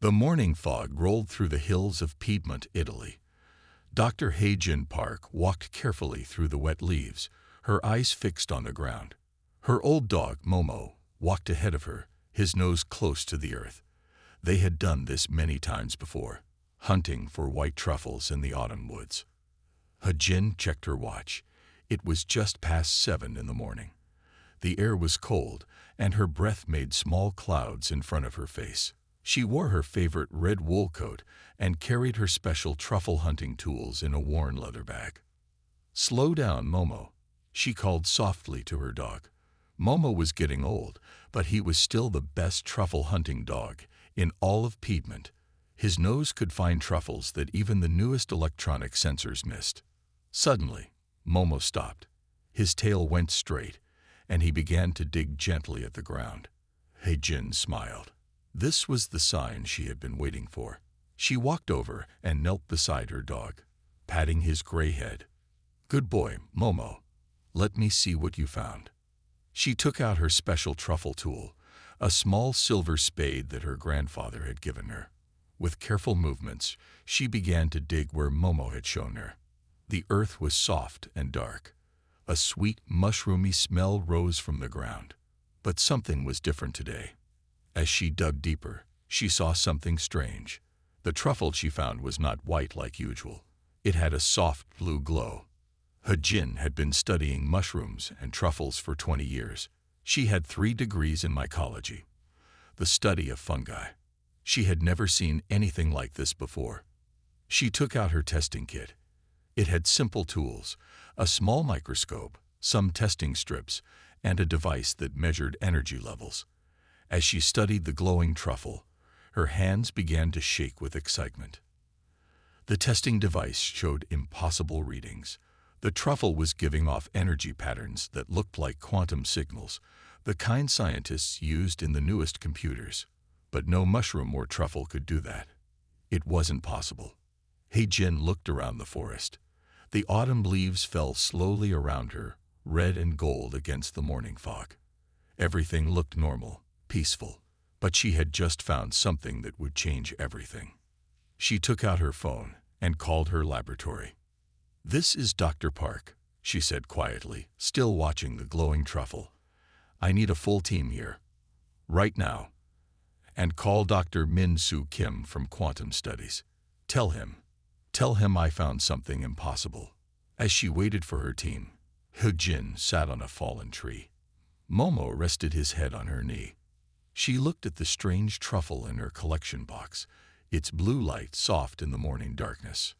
The morning fog rolled through the hills of Piedmont, Italy. Dr. Hae-jin Park walked carefully through the wet leaves, her eyes fixed on the ground. Her old dog, Momo, walked ahead of her, his nose close to the earth. They had done this many times before, hunting for white truffles in the autumn woods. Hae-jin checked her watch. It was just past 7 in the morning. The air was cold, and her breath made small clouds in front of her face. She wore her favorite red wool coat and carried her special truffle hunting tools in a worn leather bag. "Slow down, Momo," she called softly to her dog. Momo was getting old, but he was still the best truffle hunting dog in all of Piedmont. His nose could find truffles that even the newest electronic sensors missed. Suddenly, Momo stopped. His tail went straight, and he began to dig gently at the ground. Hae-jin smiled. This was the sign she had been waiting for. She walked over and knelt beside her dog, patting his gray head. "Good boy, Momo. Let me see what you found." She took out her special truffle tool, a small silver spade that her grandfather had given her. With careful movements, she began to dig where Momo had shown her. The earth was soft and dark. A sweet, mushroomy smell rose from the ground. But something was different today. As she dug deeper, she saw something strange. The truffle she found was not white like usual. It had a soft blue glow. Hae-jin had been studying mushrooms and truffles for 20 years. She had 3 degrees in mycology, the study of fungi. She had never seen anything like this before. She took out her testing kit. It had simple tools, a small microscope, some testing strips, and a device that measured energy levels. As she studied the glowing truffle, her hands began to shake with excitement. The testing device showed impossible readings. The truffle was giving off energy patterns that looked like quantum signals, the kind scientists used in the newest computers. But no mushroom or truffle could do that. It wasn't possible. Hae-jin looked around the forest. The autumn leaves fell slowly around her, red and gold against the morning fog. Everything looked normal, peaceful, but she had just found something that would change everything. She took out her phone and called her laboratory. "This is Dr. Park," she said quietly, still watching the glowing truffle. "I need a full team here, right now. And call Dr. Min-Soo Kim from Quantum Studies. Tell him I found something impossible." As she waited for her team, Hae-jin sat on a fallen tree. Momo rested his head on her knee. She looked at the strange truffle in her collection box, its blue light soft in the morning darkness.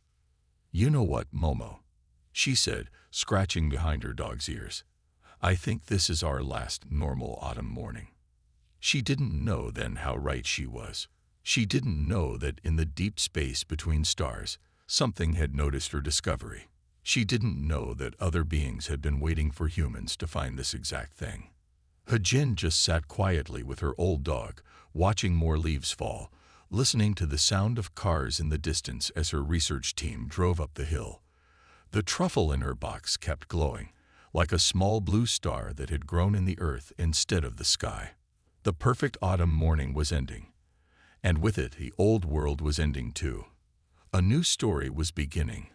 "You know what, Momo?" she said, scratching behind her dog's ears. "I think this is our last normal autumn morning." She didn't know then how right she was. She didn't know that in the deep space between stars, something had noticed her discovery. She didn't know that other beings had been waiting for humans to find this exact thing. Hae-jin just sat quietly with her old dog, watching more leaves fall, listening to the sound of cars in the distance as her research team drove up the hill. The truffle in her box kept glowing, like a small blue star that had grown in the earth instead of the sky. The perfect autumn morning was ending, and with it the old world was ending too. A new story was beginning,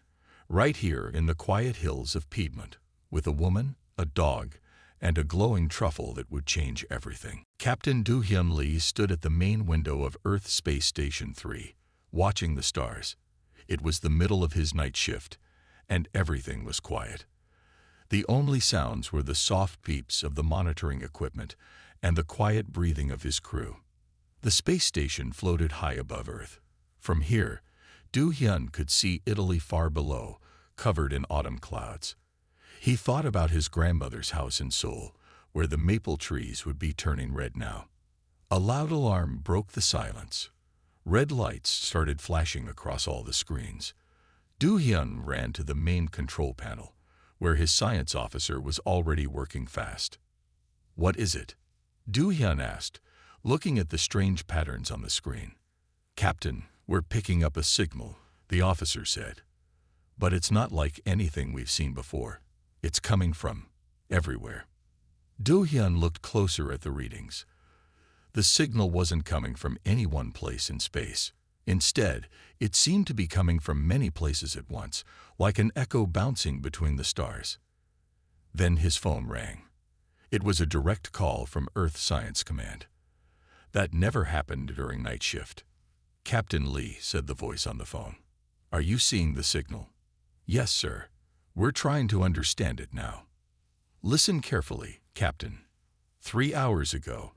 right here in the quiet hills of Piedmont, with a woman, a dog, and a glowing truffle that would change everything. Captain Do-hyun Lee stood at the main window of Earth Space Station 3, watching the stars. It was the middle of his night shift, and everything was quiet. The only sounds were the soft beeps of the monitoring equipment and the quiet breathing of his crew. The space station floated high above Earth. From here, Do-hyun could see Italy far below, covered in autumn clouds. He thought about his grandmother's house in Seoul, where the maple trees would be turning red now. A loud alarm broke the silence. Red lights started flashing across all the screens. Do-hyun ran to the main control panel, where his science officer was already working fast. "What is it?" Do-hyun asked, looking at the strange patterns on the screen. "Captain, we're picking up a signal," the officer said. "But it's not like anything we've seen before. It's coming from everywhere." Do-hyun looked closer at the readings. The signal wasn't coming from any one place in space. Instead, it seemed to be coming from many places at once, like an echo bouncing between the stars. Then his phone rang. It was a direct call from Earth Science Command. That never happened during night shift. "Captain Lee," said the voice on the phone. "Are you seeing the signal?" "Yes, sir. We're trying to understand it now." "Listen carefully, Captain. 3 hours ago,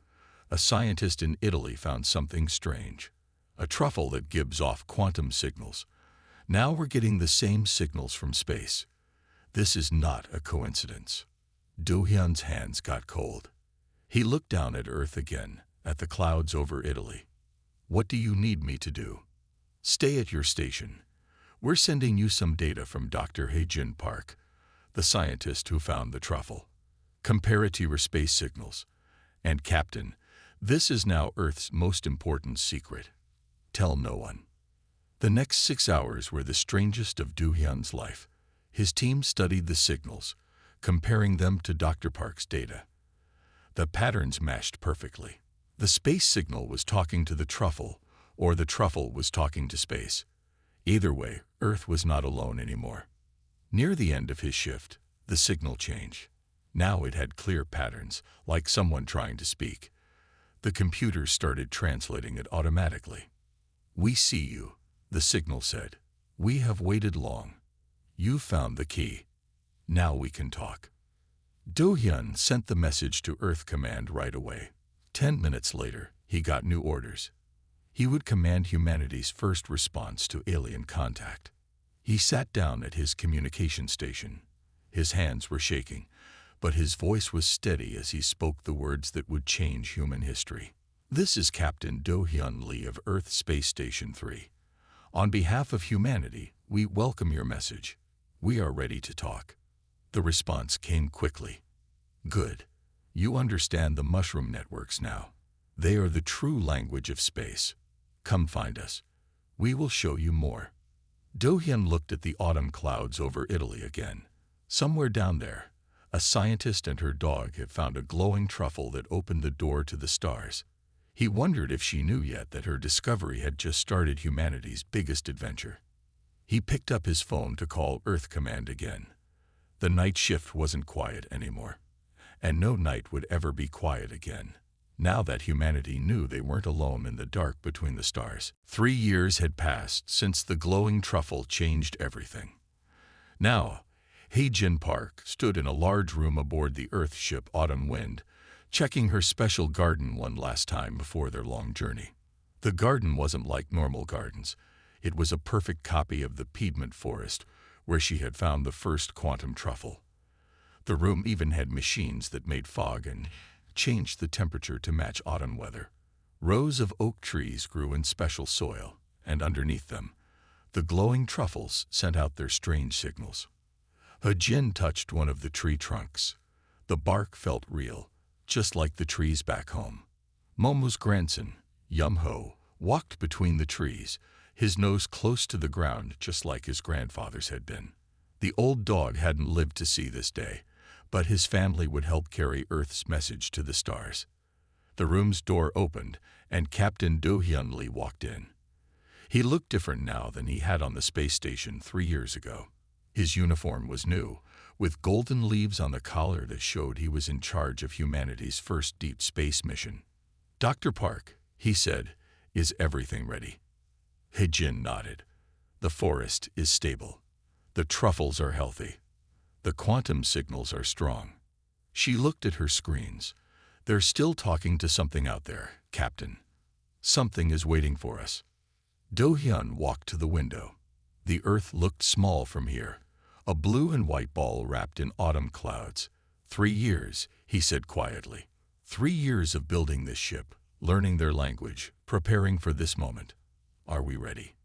a scientist in Italy found something strange. A truffle that gives off quantum signals. Now we're getting the same signals from space. This is not a coincidence." Do-hyun's hands got cold. He looked down at Earth again, at the clouds over Italy. "What do you need me to do?" "Stay at your station. We're sending you some data from Dr. Hae-jin Park, the scientist who found the truffle. Compare it to your space signals. And Captain, this is now Earth's most important secret. Tell no one." The next 6 hours were the strangest of Do-hyun's life. His team studied the signals, comparing them to Dr. Park's data. The patterns matched perfectly. The space signal was talking to the truffle, or the truffle was talking to space. Either way, Earth was not alone anymore. Near the end of his shift, the signal changed. Now it had clear patterns, like someone trying to speak. The computer started translating it automatically. "We see you," the signal said. "We have waited long. You found the key. Now we can talk." Do-hyun sent the message to Earth Command right away. 10 minutes later, he got new orders. He would command humanity's first response to alien contact. He sat down at his communication station. His hands were shaking, but his voice was steady as he spoke the words that would change human history. "This is Captain Do-hyun Lee of Earth Space Station 3. On behalf of humanity, we welcome your message. We are ready to talk." The response came quickly. "Good. You understand the mushroom networks now. They are the true language of space. Come find us. We will show you more." Do-hyun looked at the autumn clouds over Italy again. Somewhere down there, a scientist and her dog had found a glowing truffle that opened the door to the stars. He wondered if she knew yet that her discovery had just started humanity's biggest adventure. He picked up his phone to call Earth Command again. The night shift wasn't quiet anymore, and no night would ever be quiet again, now that humanity knew they weren't alone in the dark between the stars. 3 years had passed since the glowing truffle changed everything. Now, Hae-jin Park stood in a large room aboard the Earth ship Autumn Wind, checking her special garden one last time before their long journey. The garden wasn't like normal gardens. It was a perfect copy of the Piedmont forest, where she had found the first quantum truffle. The room even had machines that made fog and changed the temperature to match autumn weather. Rows of oak trees grew in special soil, and underneath them, the glowing truffles sent out their strange signals. Hae-jin touched one of the tree trunks. The bark felt real, just like the trees back home. Momo's grandson, Yum-ho, walked between the trees, his nose close to the ground just like his grandfather's had been. The old dog hadn't lived to see this day, but his family would help carry Earth's message to the stars. The room's door opened, and Captain Do-hyun Lee walked in. He looked different now than he had on the space station 3 years ago. His uniform was new, with golden leaves on the collar that showed he was in charge of humanity's first deep space mission. "Dr. Park," he said, "is everything ready?" Hae-jin nodded. "The forest is stable. The truffles are healthy. The quantum signals are strong." She looked at her screens. "They're still talking to something out there, Captain. Something is waiting for us." Do-hyun walked to the window. The Earth looked small from here, a blue and white ball wrapped in autumn clouds. 3 years, he said quietly. 3 years of building this ship, learning their language, preparing for this moment. Are we ready?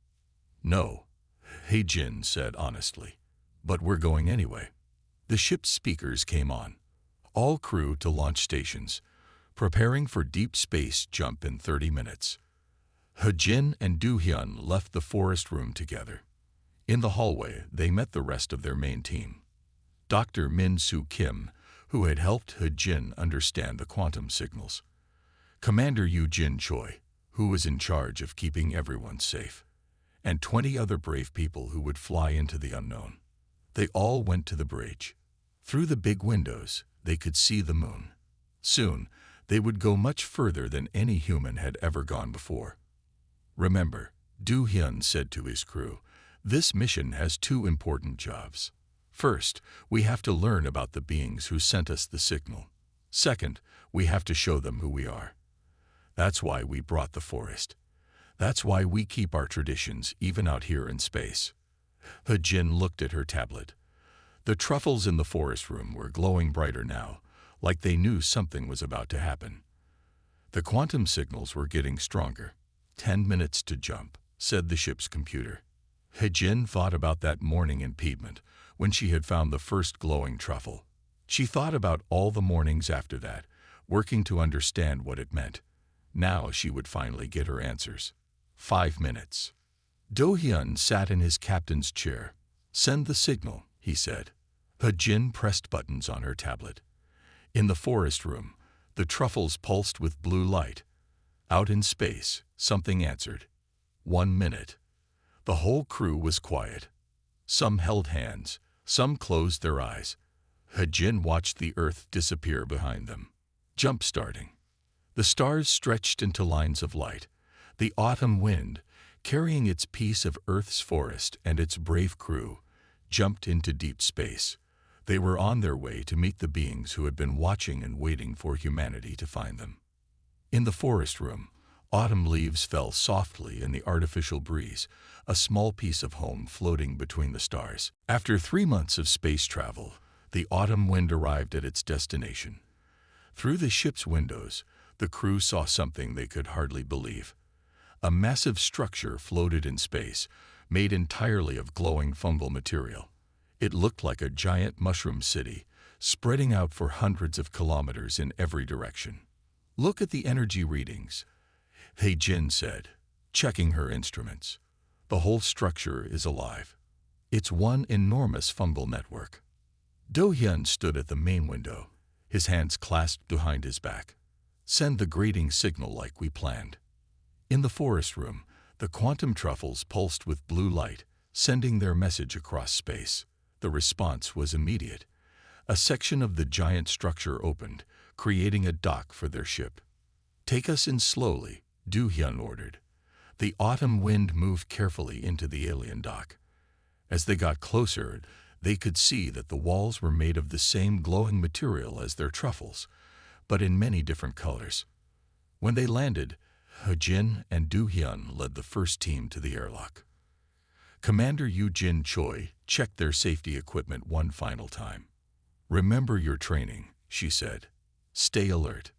"No," Hae-jin said honestly, "but we're going anyway." The ship's speakers came on. "All crew to launch stations, preparing for deep space jump in 30 minutes. Hae-jin and Do-hyun left the forest room together. In the hallway, they met the rest of their main team. Dr. Min-soo Kim, who had helped Hae-jin understand the quantum signals. Commander Eugene Choi, who was in charge of keeping everyone safe, and 20 other brave people who would fly into the unknown. They all went to the bridge. Through the big windows, they could see the moon. Soon, they would go much further than any human had ever gone before. Remember, Do Hyun said to his crew, this mission has two important jobs. First, we have to learn about the beings who sent us the signal. Second, we have to show them who we are. That's why we brought the forest. That's why we keep our traditions even out here in space. Jin looked at her tablet. The truffles in the forest room were glowing brighter now, like they knew something was about to happen. The quantum signals were getting stronger. 10 minutes to jump, said the ship's computer. Jin thought about that morning in Piedmont, when she had found the first glowing truffle. She thought about all the mornings after that, working to understand what it meant. Now she would finally get her answers. 5 minutes. Do Hyun sat in his captain's chair. Send the signal, he said. Jin pressed buttons on her tablet. In the forest room, the truffles pulsed with blue light. Out in space, something answered. 1 minute. The whole crew was quiet. Some held hands, some closed their eyes. Jin watched the earth disappear behind them. Jump-starting. The stars stretched into lines of light. The autumn wind, carrying its piece of Earth's forest and its brave crew, jumped into deep space. They were on their way to meet the beings who had been watching and waiting for humanity to find them. In the forest room, autumn leaves fell softly in the artificial breeze, a small piece of home floating between the stars. After 3 months of space travel, the autumn wind arrived at its destination. Through the ship's windows, the crew saw something they could hardly believe. A massive structure floated in space, made entirely of glowing fungal material. It looked like a giant mushroom city, spreading out for hundreds of kilometers in every direction. Look at the energy readings, Jin said, checking her instruments. The whole structure is alive. It's one enormous fungal network. Do Hyun stood at the main window, his hands clasped behind his back. Send the grating signal like we planned. In the forest room, the quantum truffles pulsed with blue light, sending their message across space. The response was immediate. A section of the giant structure opened, creating a dock for their ship. Take us in slowly, Do Hyun ordered. The autumn wind moved carefully into the alien dock. As they got closer, they could see that the walls were made of the same glowing material as their truffles, but in many different colors. When they landed, Jin and Do Hyun led the first team to the airlock. Commander Eugene Choi checked their safety equipment one final time. Remember your training, she said. Stay alert.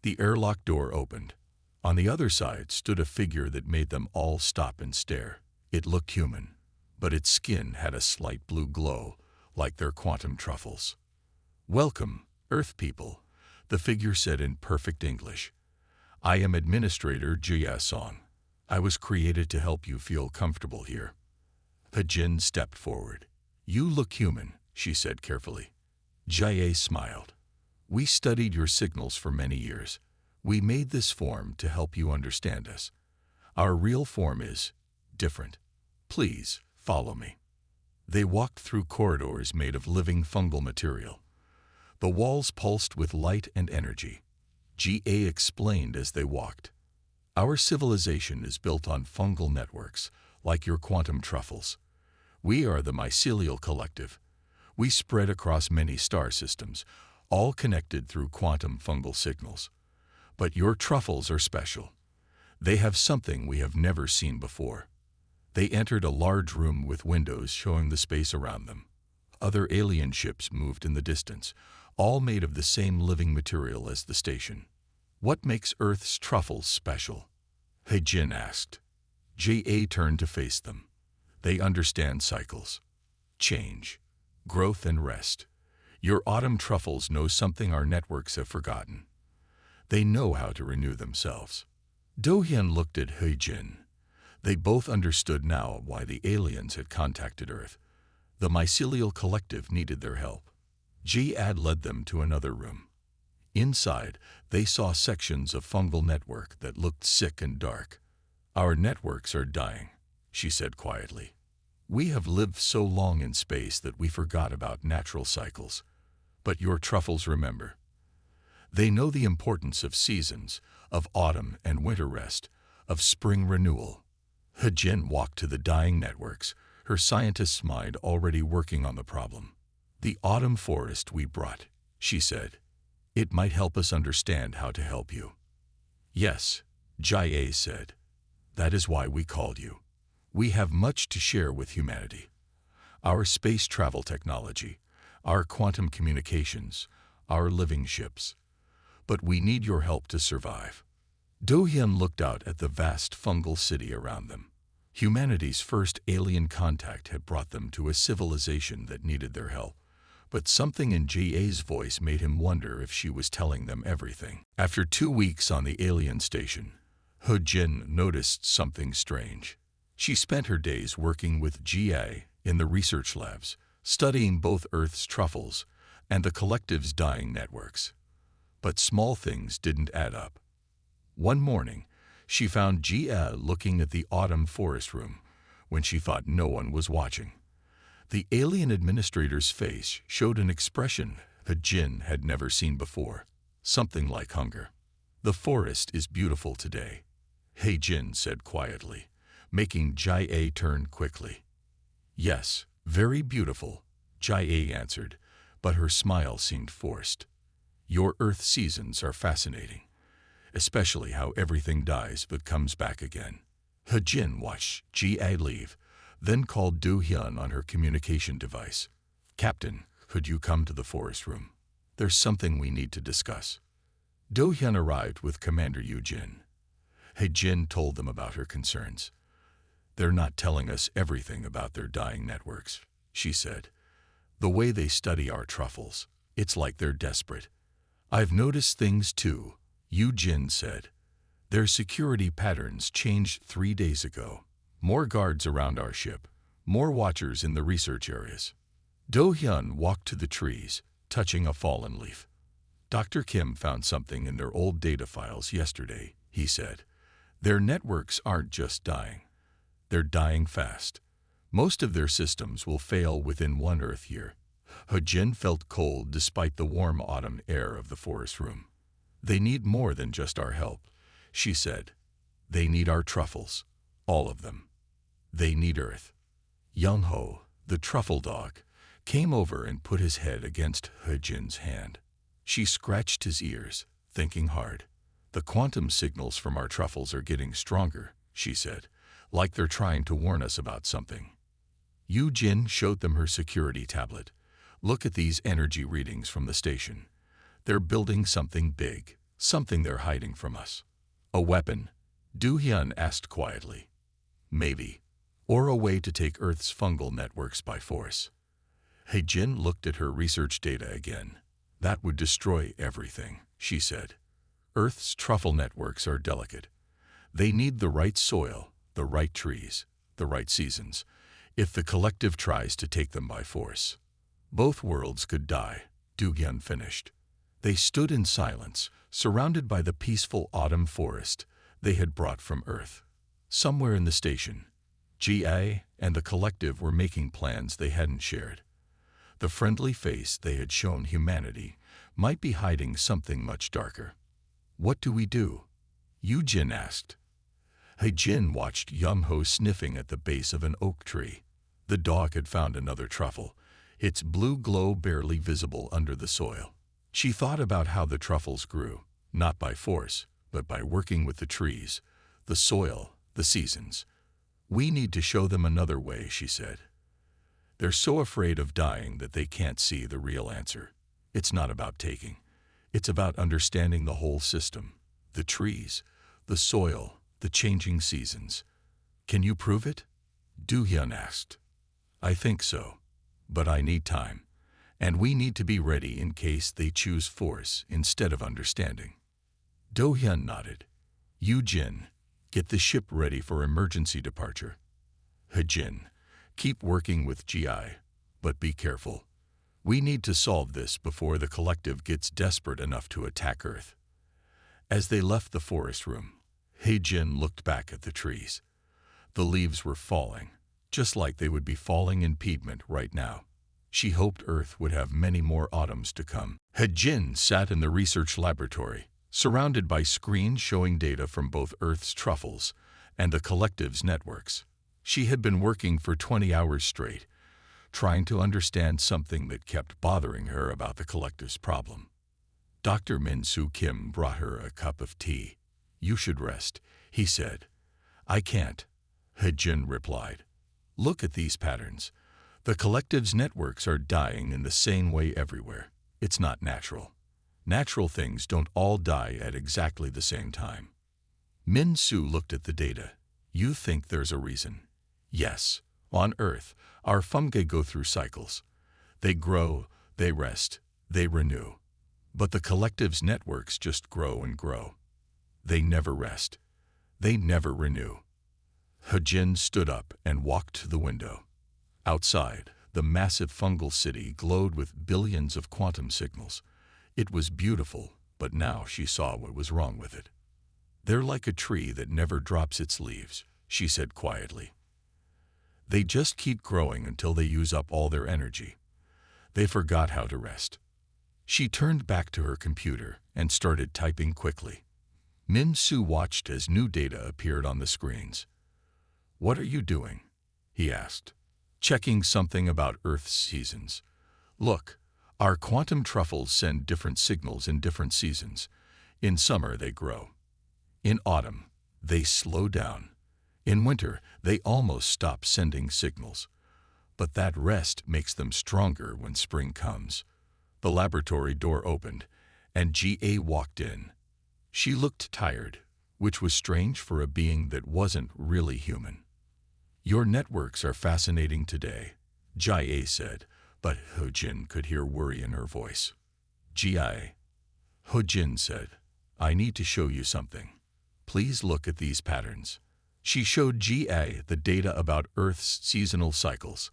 The airlock door opened. On the other side stood a figure that made them all stop and stare. It looked human, but its skin had a slight blue glow, like their quantum truffles. Welcome, Earth people, the figure said in perfect English. I am Administrator Jia Song. I was created to help you feel comfortable here. Jin stepped forward. You look human, she said carefully. Jia smiled. We studied your signals for many years. We made this form to help you understand us. Our real form is different. Please, follow me. They walked through corridors made of living fungal material. The walls pulsed with light and energy. Ga explained as they walked. Our civilization is built on fungal networks, like your quantum truffles. We are the mycelial collective. We spread across many star systems, all connected through quantum fungal signals. But your truffles are special. They have something we have never seen before. They entered a large room with windows showing the space around them. Other alien ships moved in the distance, all made of the same living material as the station. What makes Earth's truffles special? Jin asked. Ja turned to face them. They understand cycles. Change, growth and rest. Your autumn truffles know something our networks have forgotten. They know how to renew themselves. Do Hyun looked at Jin. They both understood now why the aliens had contacted Earth. The mycelial collective needed their help. Jihad led them to another room. Inside, they saw sections of fungal network that looked sick and dark. "Our networks are dying," she said quietly. "We have lived so long in space that we forgot about natural cycles. But your truffles remember. They know the importance of seasons, of autumn and winter rest, of spring renewal." Hejin walked to the dying networks, her scientist's mind already working on the problem. "The autumn forest we brought," she said. "It might help us understand how to help you." "Yes," Jia said. "That is why we called you. We have much to share with humanity. Our space travel technology, our quantum communications, our living ships. But we need your help to survive." Do-hyun looked out at the vast fungal city around them. Humanity's first alien contact had brought them to a civilization that needed their help. But something in Jia's voice made him wonder if she was telling them everything. After 2 weeks on the alien station, Hejin noticed something strange. She spent her days working with Jia in the research labs, studying both Earth's truffles and the collective's dying networks. But small things didn't add up. One morning, she found Jia looking at the autumn forest room when she thought no one was watching. The alien administrator's face showed an expression Hejin had never seen before, something like hunger. "The forest is beautiful today," Hejin said quietly, making Jia turn quickly. "Yes, very beautiful," Jia answered, but her smile seemed forced. "Your Earth seasons are fascinating, especially how everything dies but comes back again." Hejin watched Jia leave, then called Do-hyun on her communication device. "Captain, could you come to the forest room? There's something we need to discuss." Do-hyun arrived with Commander Yoo-jin. Hejin told them about her concerns. "They're not telling us everything about their dying networks," she said. "The way they study our truffles, it's like they're desperate." "I've noticed things too," Yoo-jin said. "Their security patterns changed 3 days ago. More guards around our ship, more watchers in the research areas." Do-hyun walked to the trees, touching a fallen leaf. "Dr. Kim found something in their old data files yesterday," he said. "Their networks aren't just dying. They're dying fast. Most of their systems will fail within 1 Earth year." Hejin felt cold despite the warm autumn air of the forest room. "They need more than just our help," she said. "They need our truffles, all of them. They need Earth." Young-ho, the truffle dog, came over and put his head against Hejin's hand. She scratched his ears, thinking hard. "The quantum signals from our truffles are getting stronger," she said, "like they're trying to warn us about something." Yoo-jin showed them her security tablet. "Look at these energy readings from the station. They're building something big, something they're hiding from us." "A weapon?" Do-hyun asked quietly. "Maybe. Or a way to take Earth's fungal networks by force." Hejin looked at her research data again. "That would destroy everything," she said. "Earth's truffle networks are delicate. They need the right soil, the right trees, the right seasons, if the collective tries to take them by force." "Both worlds could die," Do-hyun finished. They stood in silence, surrounded by the peaceful autumn forest they had brought from Earth. Somewhere in the station, Jia and the collective were making plans they hadn't shared. The friendly face they had shown humanity might be hiding something much darker. "What do we do?" Yoo-jin asked. Hejin watched Young-ho sniffing at the base of an oak tree. The dog had found another truffle, its blue glow barely visible under the soil. She thought about how the truffles grew, not by force, but by working with the trees, the soil, the seasons. "We need to show them another way," she said. "They're so afraid of dying that they can't see the real answer. It's not about taking. It's about understanding the whole system, the trees, the soil, the changing seasons." "Can you prove it?" Do-hyun asked. "I think so. But I need time. And we need to be ready in case they choose force instead of understanding." Do-hyun nodded. "Yoo-jin, get the ship ready for emergency departure. Hejin, keep working with Gi, but be careful. We need to solve this before the collective gets desperate enough to attack Earth. As they left the forest room, He-Jin looked back at the trees. The leaves were falling, just like they would be falling in Piedmont right now. She hoped Earth would have many more autumns to come. He-Jin sat in the research laboratory, surrounded by screens showing data from both Earth's truffles and the collective's networks. She had been working for 20 hours straight, trying to understand something that kept bothering her about the collective's problem. Dr. Min-Soo Kim brought her a cup of tea. "You should rest," he said. "I can't," He-Jin replied. "Look at these patterns. The collective's networks are dying in the same way everywhere. It's not natural. Natural things don't all die at exactly the same time." Min-Soo looked at the data. "You think there's a reason?" "Yes. On Earth, our fungi go through cycles. They grow, they rest, they renew. But the collective's networks just grow and grow. They never rest. They never renew." He-Jin stood up and walked to the window. Outside, the massive fungal city glowed with billions of quantum signals. It was beautiful, but now she saw what was wrong with it. "They're like a tree that never drops its leaves," she said quietly. "They just keep growing until they use up all their energy. They forgot how to rest." She turned back to her computer and started typing quickly. Min-Soo watched as new data appeared on the screens. "What are you doing?" he asked. "Checking something about Earth's seasons. Look, our quantum truffles send different signals in different seasons. In summer they grow. In autumn, they slow down. In winter, they almost stop sending signals. But that rest makes them stronger when spring comes." The laboratory door opened, and G.A. walked in. She looked tired, which was strange for a being that wasn't really human. "Your networks are fascinating today," Jia said, but He-Jin could hear worry in her voice. "Jia," He-Jin said, "I need to show you something. Please look at these patterns." She showed Jia the data about Earth's seasonal cycles,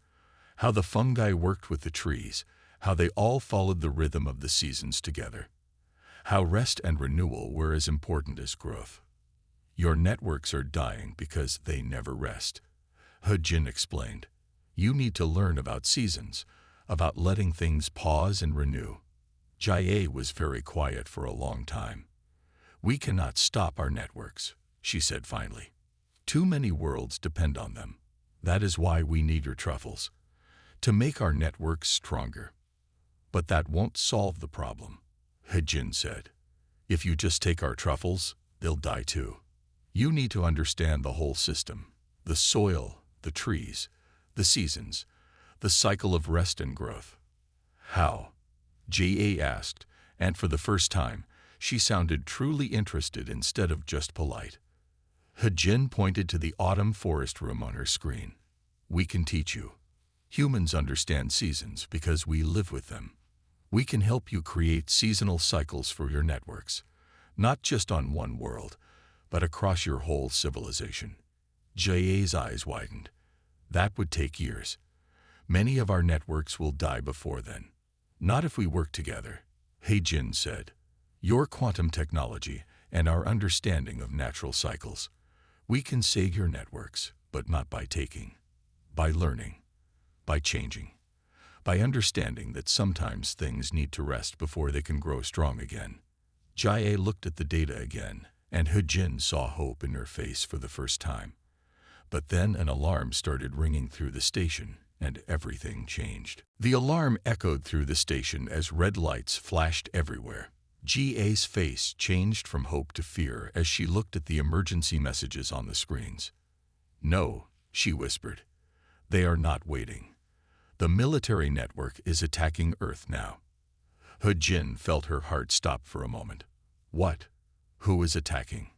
how the fungi worked with the trees, how they all followed the rhythm of the seasons together, how rest and renewal were as important as growth. "Your networks are dying because they never rest," He-Jin explained. "You need to learn about seasons, about letting things pause and renew." Jia was very quiet for a long time. "We cannot stop our networks," she said finally. "Too many worlds depend on them. That is why we need your truffles, to make our networks stronger." "But that won't solve the problem," He-Jin said. "If you just take our truffles, they'll die too. You need to understand the whole system, the soil, the trees, the seasons, the cycle of rest and growth." "How?" J.A. asked, and for the first time, she sounded truly interested instead of just polite. He-Jin pointed to the autumn forest room on her screen. "We can teach you. Humans understand seasons because we live with them. We can help you create seasonal cycles for your networks, not just on one world, but across your whole civilization." J.A.'s eyes widened. "That would take years. Many of our networks will die before then." "Not if we work together," He-Jin said. "Your quantum technology and our understanding of natural cycles. We can save your networks, but not by taking. By learning. By changing. By understanding that sometimes things need to rest before they can grow strong again." Jia looked at the data again, and He-Jin saw hope in her face for the first time. But then an alarm started ringing through the station, and everything changed. The alarm echoed through the station as red lights flashed everywhere. G.A.'s face changed from hope to fear as she looked at the emergency messages on the screens. "No," she whispered. "They are not waiting. The military network is attacking Earth now." He-Jin felt her heart stop for a moment. "What? Who is attacking?"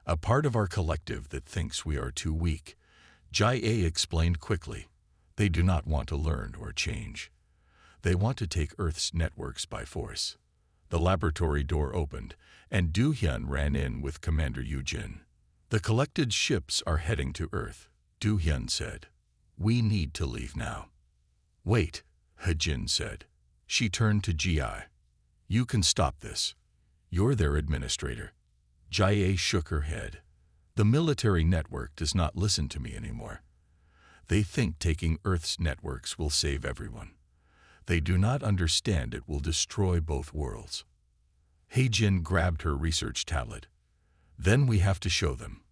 "A part of our collective that thinks we are too weak," Jia explained quickly. "They do not want to learn or change. They want to take Earth's networks by force." The laboratory door opened, and Do-hyun ran in with Commander Yoo-jin. "The collected ships are heading to Earth," Do-hyun said. "We need to leave now." "Wait," He-Jin said. She turned to Ji. You can stop this. You're their administrator. Ji shook her head. The military network does not listen to me anymore. They think taking Earth's networks will save everyone. They do not understand it will destroy both worlds. Heijin grabbed her research tablet. Then we have to show them.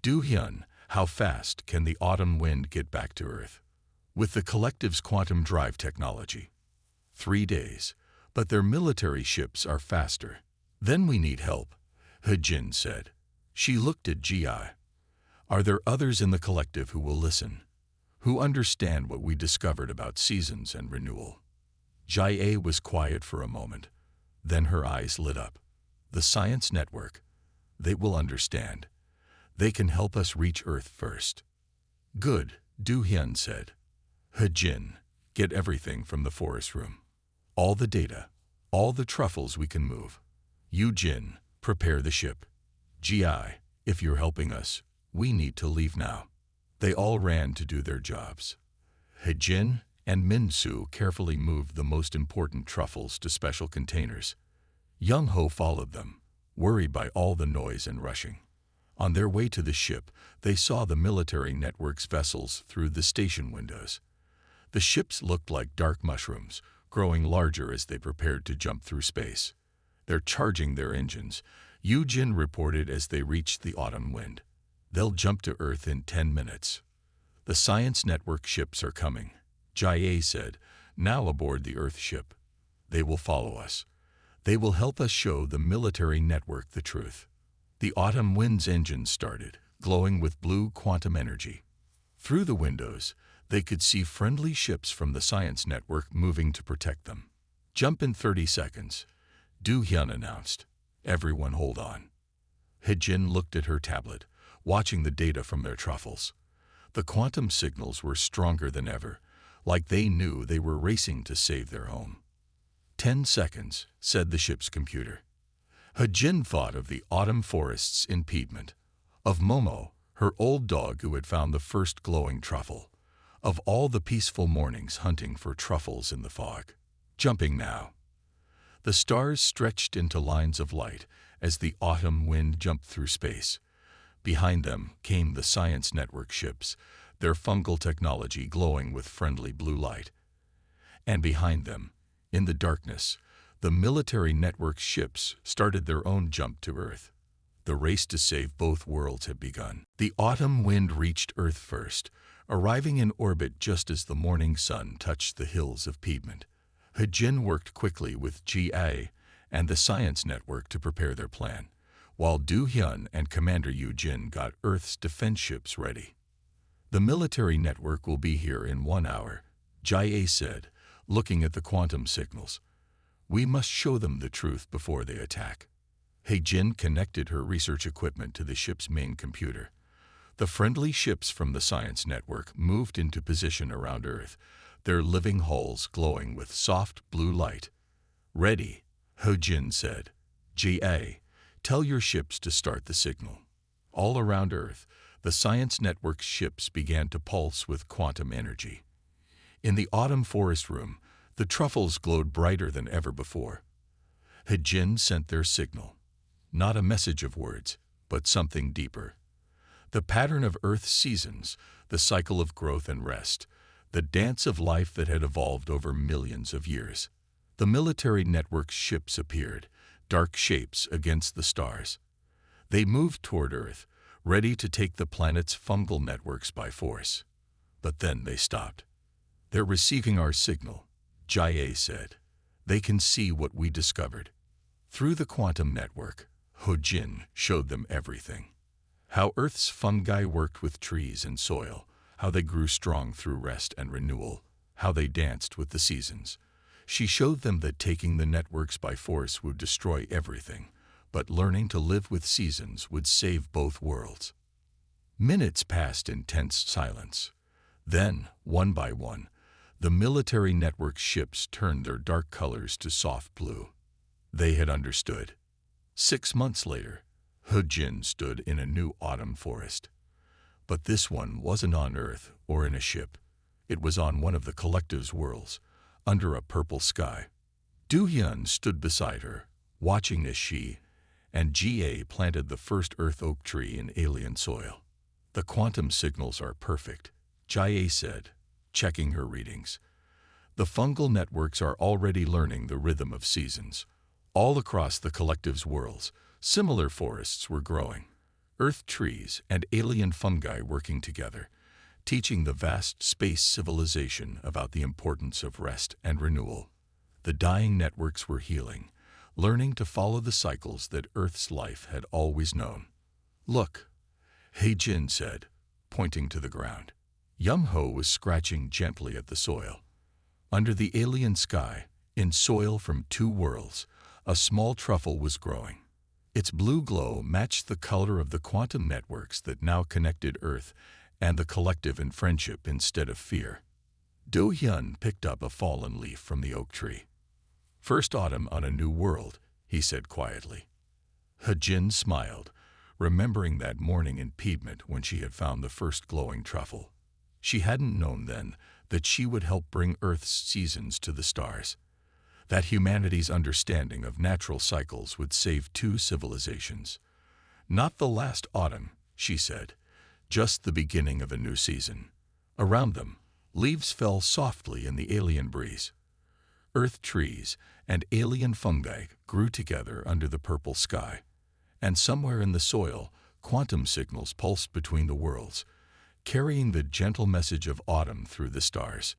Do-hyun, how fast can the autumn wind get back to Earth? With the collective's quantum drive technology. 3 days, but their military ships are faster. Then we need help, Heijin said. She looked at Ji. Are there others in the collective who will listen? Who understand what we discovered about seasons and renewal? Ji was quiet for a moment. Then her eyes lit up. The science network. They will understand. They can help us reach Earth first. Good, Do-hyun said. Heijin, get everything from the forest room. All the data, all the truffles we can move. Yoo-jin, prepare the ship. Ji, if you're helping us, we need to leave now. They all ran to do their jobs. Heijin and Min-soo carefully moved the most important truffles to special containers. Young-ho followed them, worried by all the noise and rushing. On their way to the ship, they saw the military network's vessels through the station windows. The ships looked like dark mushrooms, growing larger as they prepared to jump through space. They're charging their engines, Yoo-jin reported as they reached the autumn wind. They'll jump to Earth in 10 minutes. The science network ships are coming, Ji said, now aboard the Earth ship. They will follow us. They will help us show the military network the truth. The autumn wind's engines started, glowing with blue quantum energy. Through the windows, they could see friendly ships from the science network moving to protect them. Jump in 30 seconds, Do-hyun announced. Everyone hold on. Heijin looked at her tablet, watching the data from their truffles. The quantum signals were stronger than ever, like they knew they were racing to save their home. 10 seconds, said the ship's computer. Heijin thought of the autumn forests in Piedmont, of Momo, her old dog who had found the first glowing truffle, of all the peaceful mornings hunting for truffles in the fog. Jumping now. The stars stretched into lines of light as the autumn wind jumped through space. Behind them came the science network ships, their fungal technology glowing with friendly blue light. And behind them, in the darkness, the military network ships started their own jump to Earth. The race to save both worlds had begun. The autumn wind reached Earth first, arriving in orbit just as the morning sun touched the hills of Piedmont. Heijin worked quickly with Ji and the science network to prepare their plan, while Do-hyun and Commander Yoo-jin got Earth's defense ships ready. The military network will be here in 1 hour, Ji said, looking at the quantum signals. We must show them the truth before they attack. Heijin connected her research equipment to the ship's main computer. The friendly ships from the science network moved into position around Earth, their living hulls glowing with soft blue light. Ready, Heijin said. Ji, tell your ships to start the signal. All around Earth, the science network's ships began to pulse with quantum energy. In the autumn forest room, the truffles glowed brighter than ever before. Heijin sent their signal. Not a message of words, but something deeper. The pattern of Earth's seasons, the cycle of growth and rest, the dance of life that had evolved over millions of years. The military network's ships appeared, dark shapes against the stars. They moved toward Earth, ready to take the planet's fungal networks by force. But then they stopped. They're receiving our signal, Ji said. They can see what we discovered. Through the quantum network, Heijin showed them everything. How Earth's fungi worked with trees and soil, how they grew strong through rest and renewal, how they danced with the seasons. She showed them that taking the networks by force would destroy everything, but learning to live with seasons would save both worlds. Minutes passed in tense silence. Then, one by one, the military network ships turned their dark colors to soft blue. They had understood. 6 months later, Heijin stood in a new autumn forest. But this one wasn't on Earth or in a ship. It was on one of the collective's worlds, under a purple sky. Do-hyun stood beside her, watching as she and Ga planted the first earth oak tree in alien soil. The quantum signals are perfect, Jae said, checking her readings. The fungal networks are already learning the rhythm of seasons. All across the collective's worlds, similar forests were growing. Earth trees and alien fungi working together, teaching the vast space civilization about the importance of rest and renewal. The dying networks were healing, learning to follow the cycles that Earth's life had always known. Look, Hae-jin said, pointing to the ground. Yum-ho was scratching gently at the soil. Under the alien sky, in soil from two worlds, a small truffle was growing. Its blue glow matched the color of the quantum networks that now connected Earth and the collective in friendship instead of fear. Do-hyun picked up a fallen leaf from the oak tree. First autumn on a new world, he said quietly. Hae-jin smiled, remembering that morning in Piedmont when she had found the first glowing truffle. She hadn't known then that she would help bring Earth's seasons to the stars, that humanity's understanding of natural cycles would save two civilizations. Not the last autumn, she said, just the beginning of a new season. Around them, leaves fell softly in the alien breeze. Earth trees and alien fungi grew together under the purple sky, and somewhere in the soil, quantum signals pulsed between the worlds, carrying the gentle message of autumn through the stars.